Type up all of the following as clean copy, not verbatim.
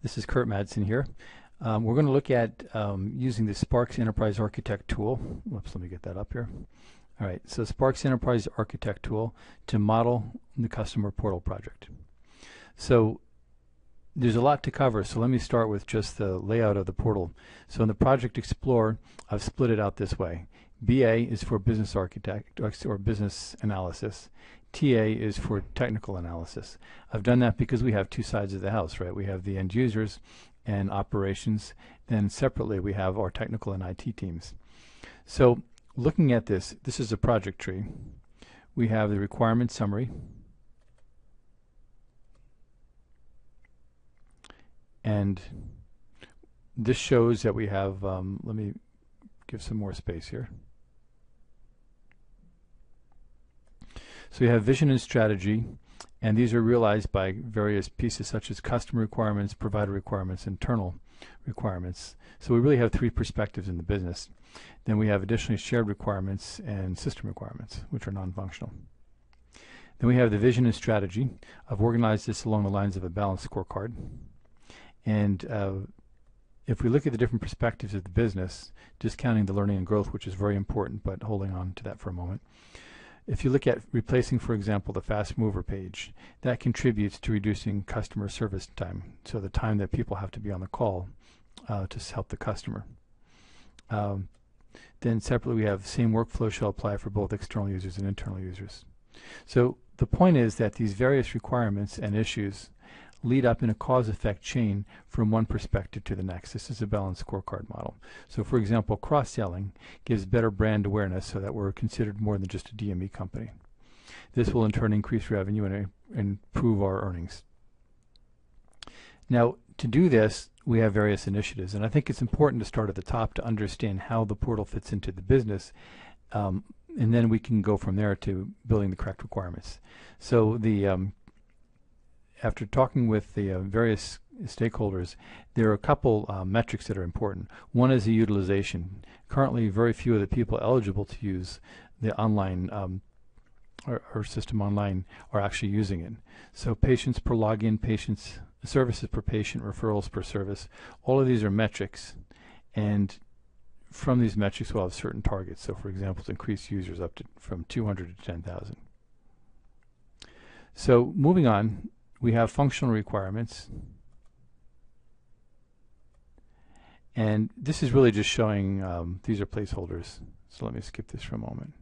This is Kurt Madsen here. We're going to look at using the Sparks Enterprise Architect tool. Whoops, let me get that up here. All right, so Sparks Enterprise Architect tool to model the customer portal project. So there's a lot to cover, so let me start with just the layout of the portal. So in the Project Explorer, I've split it out this way. BA is for business architect or business analysis. TA is for technical analysis. I've done that because we have two sides of the house, right? We have the end users and operations. Then separately we have our technical and IT teams. So looking at this, this is a project tree. We have the requirement summary. And this shows that we have, let me give some more space here. So we have vision and strategy, and these are realized by various pieces such as customer requirements, provider requirements, internal requirements. So we really have three perspectives in the business. Then we have additionally shared requirements and system requirements, which are non-functional. Then we have the vision and strategy. I've organized this along the lines of a balanced scorecard. And if we look at the different perspectives of the business, discounting the learning and growth, which is very important, but holding on to that for a moment. If you look at replacing, for example, the fast mover page, that contributes to reducing customer service time, so the time that people have to be on the call to help the customer. Then separately we have same workflow shall apply for both external users and internal users. So the point is that these various requirements and issues lead up in a cause-effect chain from one perspective to the next. This is a balanced scorecard model. So for example, cross-selling gives better brand awareness so that we're considered more than just a DME company. This will in turn increase revenue and improve our earnings. Now, to do this, we have various initiatives, and I think it's important to start at the top to understand how the portal fits into the business, and then we can go from there to building the correct requirements. So after talking with the various stakeholders, there are a couple metrics that are important. One is the utilization. Currently, very few of the people eligible to use the online or system online are actually using it. So patients per login, patients services per patient, referrals per service, all of these are metrics, and from these metrics we'll have certain targets. So for example, to increase users up to from 200 to 10,000. So moving on, we have functional requirements, and this is really just showing these are placeholders, so let me skip this for a moment.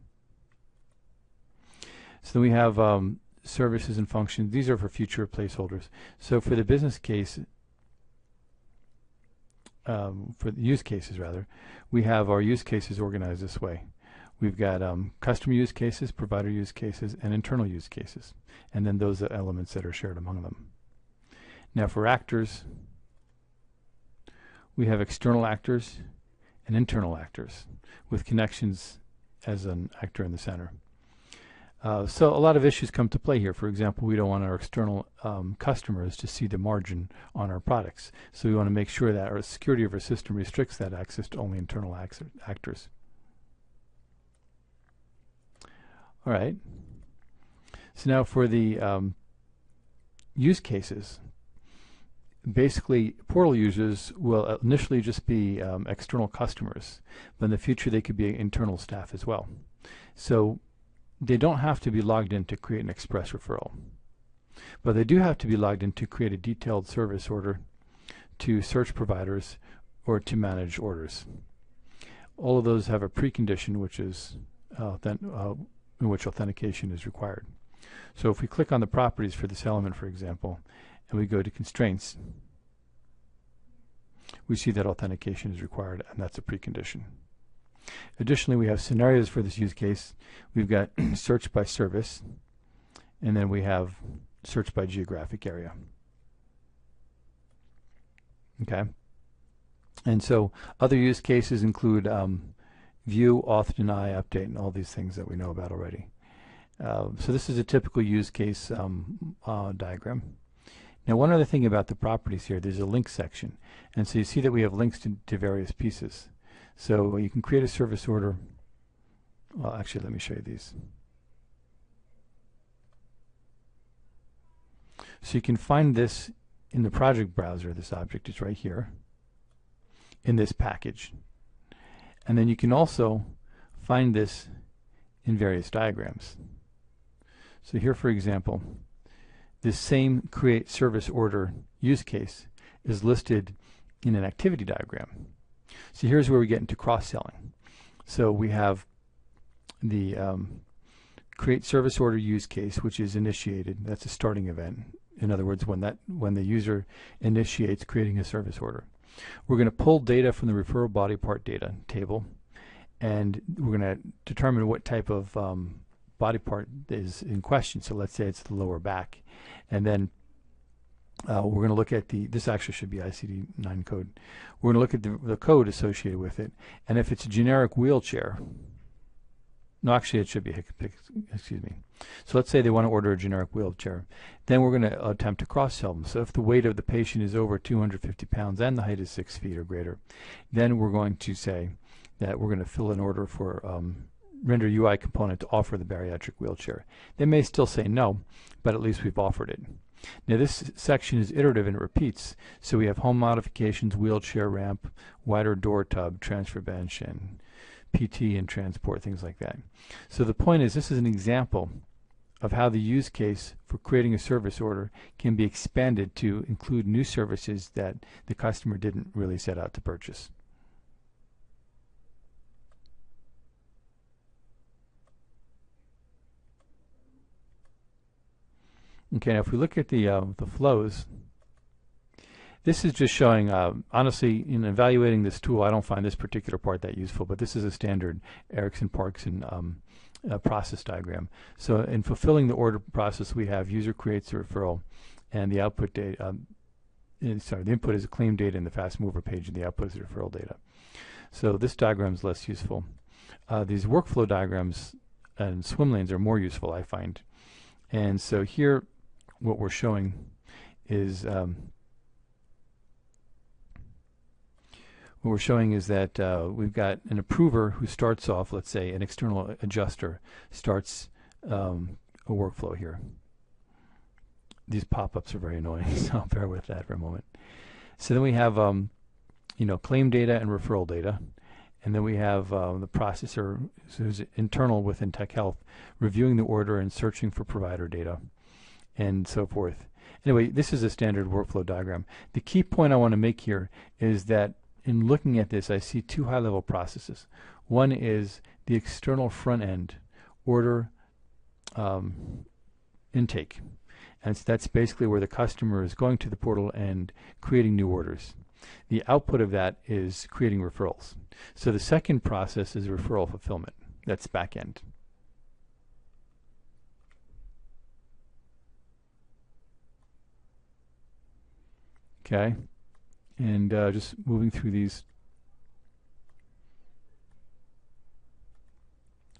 So we have services and functions. These are for future placeholders. So for the business case, for the use cases rather, we have our use cases organized this way. We've got customer use cases, provider use cases, and internal use cases, and then those are elements that are shared among them. Now for actors, we have external actors and internal actors with connections as an actor in the center. So a lot of issues come to play here. For example, we don't want our external customers to see the margin on our products, so we want to make sure that our security of our system restricts that access to only internal actors. All right. So now for the use cases, basically portal users will initially just be external customers, but in the future they could be internal staff as well. So they don't have to be logged in to create an express referral, but they do have to be logged in to create a detailed service order, to search providers, or to manage orders. All of those have a precondition, which is in which authentication is required. So if we click on the properties for this element, for example, and we go to constraints, we see that authentication is required, and that's a precondition. Additionally, we have scenarios for this use case. We've got search by service, and then we have search by geographic area. Okay. And so other use cases include view, auth, deny, update, and all these things that we know about already. So this is a typical use case diagram. Now one other thing about the properties here, there's a link section, and so you see that we have links to various pieces. So you can create a service order. Well, actually, let me show you these. So you can find this in the project browser, this object is right here in this package. And then you can also find this in various diagrams. So here, for example, this same create service order use case is listed in an activity diagram. So here's where we get into cross-selling. So we have the create service order use case, which is initiated. That's a starting event. In other words, when the user initiates creating a service order. We're going to pull data from the referral body part data table, and we're going to determine what type of body part is in question. So let's say it's the lower back, and then we're going to look at this actually should be ICD-9 code. We're going to look at the code associated with it, and if it's a generic wheelchair, no, actually it should be, excuse me. So let's say they want to order a generic wheelchair. Then we're going to attempt to cross-sell them. So if the weight of the patient is over 250 pounds and the height is 6 feet or greater, then we're going to say that we're going to fill an order for render UI component to offer the bariatric wheelchair. They may still say no, but at least we've offered it. Now this section is iterative and it repeats. So we have home modifications, wheelchair ramp, wider door tub, transfer bench, and PT and transport, things like that. So the point is, this is an example of how the use case for creating a service order can be expanded to include new services that the customer didn't really set out to purchase. Okay, now if we look at the flows, this is just showing, honestly, in evaluating this tool, I don't find this particular part that useful, but this is a standard Erickson-Parkson process diagram. So in fulfilling the order process, we have user creates a referral, and the output data, the input is a claim data in the fast mover page, and the output is the referral data. So this diagram is less useful. These workflow diagrams and swim lanes are more useful, I find. And so here, what we're showing is that we've got an approver who starts off, let's say an external adjuster starts a workflow here. These pop-ups are very annoying, so bear with that for a moment. So then we have claim data and referral data, and then we have the processor who's internal within Tech Health reviewing the order and searching for provider data and so forth. Anyway, this is a standard workflow diagram. The key point I want to make here is that in looking at this, I see two high-level processes. One is the external front-end order intake. And so that's basically where the customer is going to the portal and creating new orders. The output of that is creating referrals. So the second process is referral fulfillment. That's back-end. Okay. And just moving through these.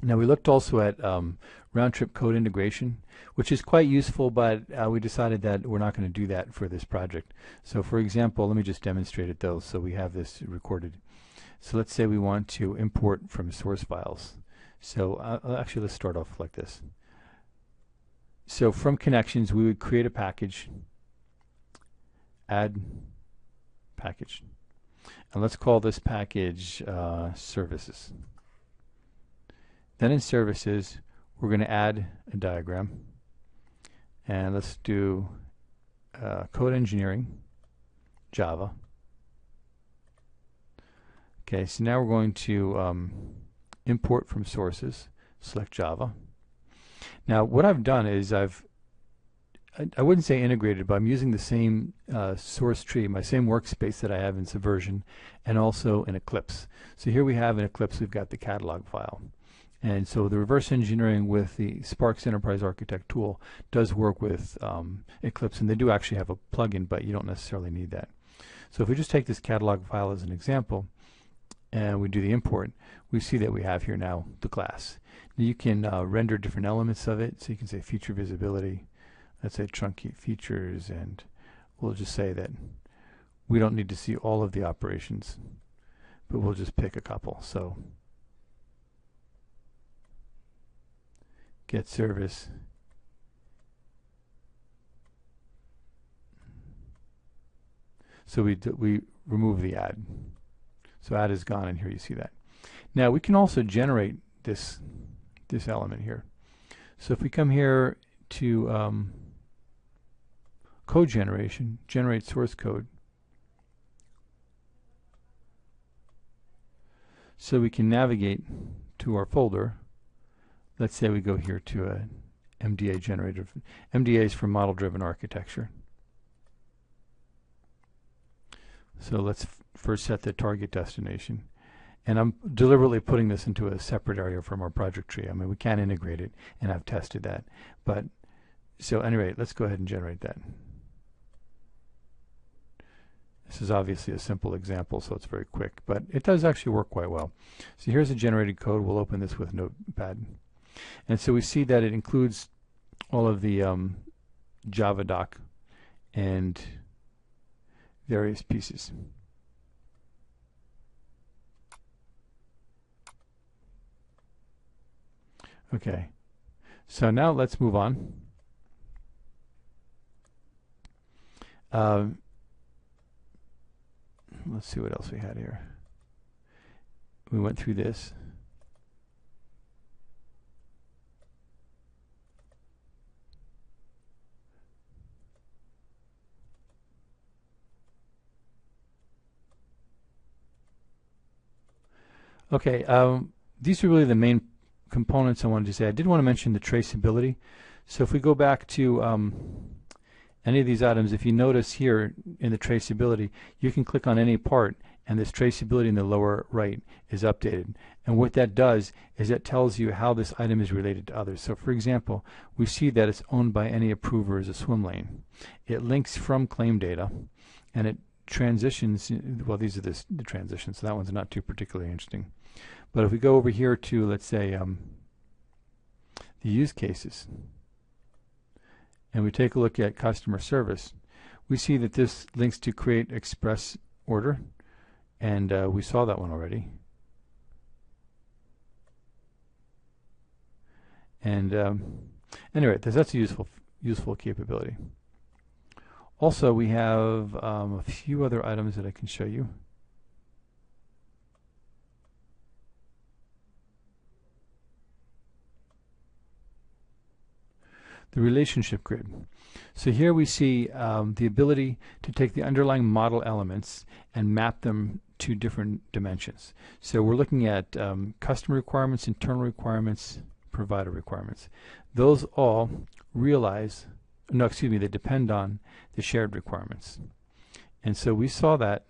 Now we looked also at round-trip code integration, which is quite useful, but we decided that we're not going to do that for this project. So for example, let me just demonstrate it though, so we have this recorded. So let's say we want to import from source files. So actually let's start off like this. So from connections we would create a package, add package, and let's call this package services. Then in services we're going to add a diagram, and let's do code engineering Java. Okay, so now we're going to import from sources, select Java. Now what I've done is I wouldn't say integrated, but I'm using the same source tree, my same workspace that I have in Subversion, and also in Eclipse. So here we have in Eclipse, we've got the catalog file. And so the reverse engineering with the Sparks Enterprise Architect tool does work with Eclipse, and they do actually have a plugin, but you don't necessarily need that. So if we just take this catalog file as an example, and we do the import, we see that we have here now the class. Now you can render different elements of it, so you can say feature visibility, let's say truncate features, and we'll just say that we don't need to see all of the operations, but we'll just pick a couple. So get service, So we remove the add. So add is gone, and here you see that. Now we can also generate this element here. So if we come here to code generation, generate source code, so we can navigate to our folder. Let's say we go here to a MDA generator. MDA is for model-driven architecture. So let's first set the target destination. And I'm deliberately putting this into a separate area from our project tree. I mean, we can integrate it, and I've tested that. But so anyway, let's go ahead and generate that. This is obviously a simple example, so it's very quick, but it does actually work quite well. So here's the generated code. We'll open this with Notepad. And so we see that it includes all of the Java doc and various pieces. Okay, so now let's move on. Let's see what else we had here. We went through this. Okay, these are really the main components I wanted to say. I did want to mention the traceability. So if we go back to any of these items, if you notice here in the traceability, you can click on any part and this traceability in the lower right is updated. And what that does is it tells you how this item is related to others. So for example, we see that it's owned by any approver as a swim lane. It links from claim data and it transitions, well, these are the transitions, so that one's not too particularly interesting. But if we go over here to, let's say, the use cases, and we take a look at customer service, we see that this links to create express order, and we saw that one already. And anyway, that's a useful capability. Also, we have a few other items that I can show you. The relationship grid. So here we see the ability to take the underlying model elements and map them to different dimensions. So we're looking at customer requirements, internal requirements, provider requirements. Those all they depend on the shared requirements. And so we saw that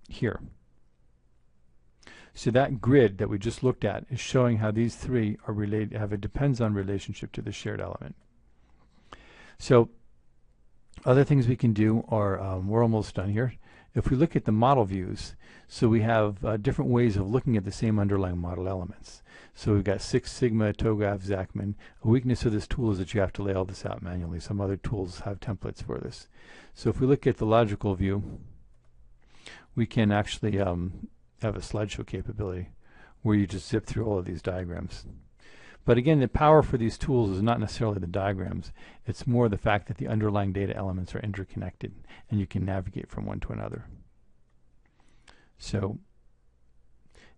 here. So that grid that we just looked at is showing how these three are related, have a depends-on relationship to the shared element. So other things we can do are, we're almost done here. If we look at the model views, so we have different ways of looking at the same underlying model elements. So we've got Six Sigma, TOGAF, Zachman. A weakness of this tool is that you have to lay all this out manually. Some other tools have templates for this. So if we look at the logical view, we can actually have a slideshow capability where you just zip through all of these diagrams. But again, the power for these tools is not necessarily the diagrams. It's more the fact that the underlying data elements are interconnected and you can navigate from one to another. So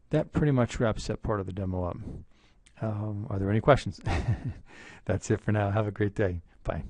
that pretty much wraps that part of the demo up. Are there any questions? That's it for now. Have a great day. Bye.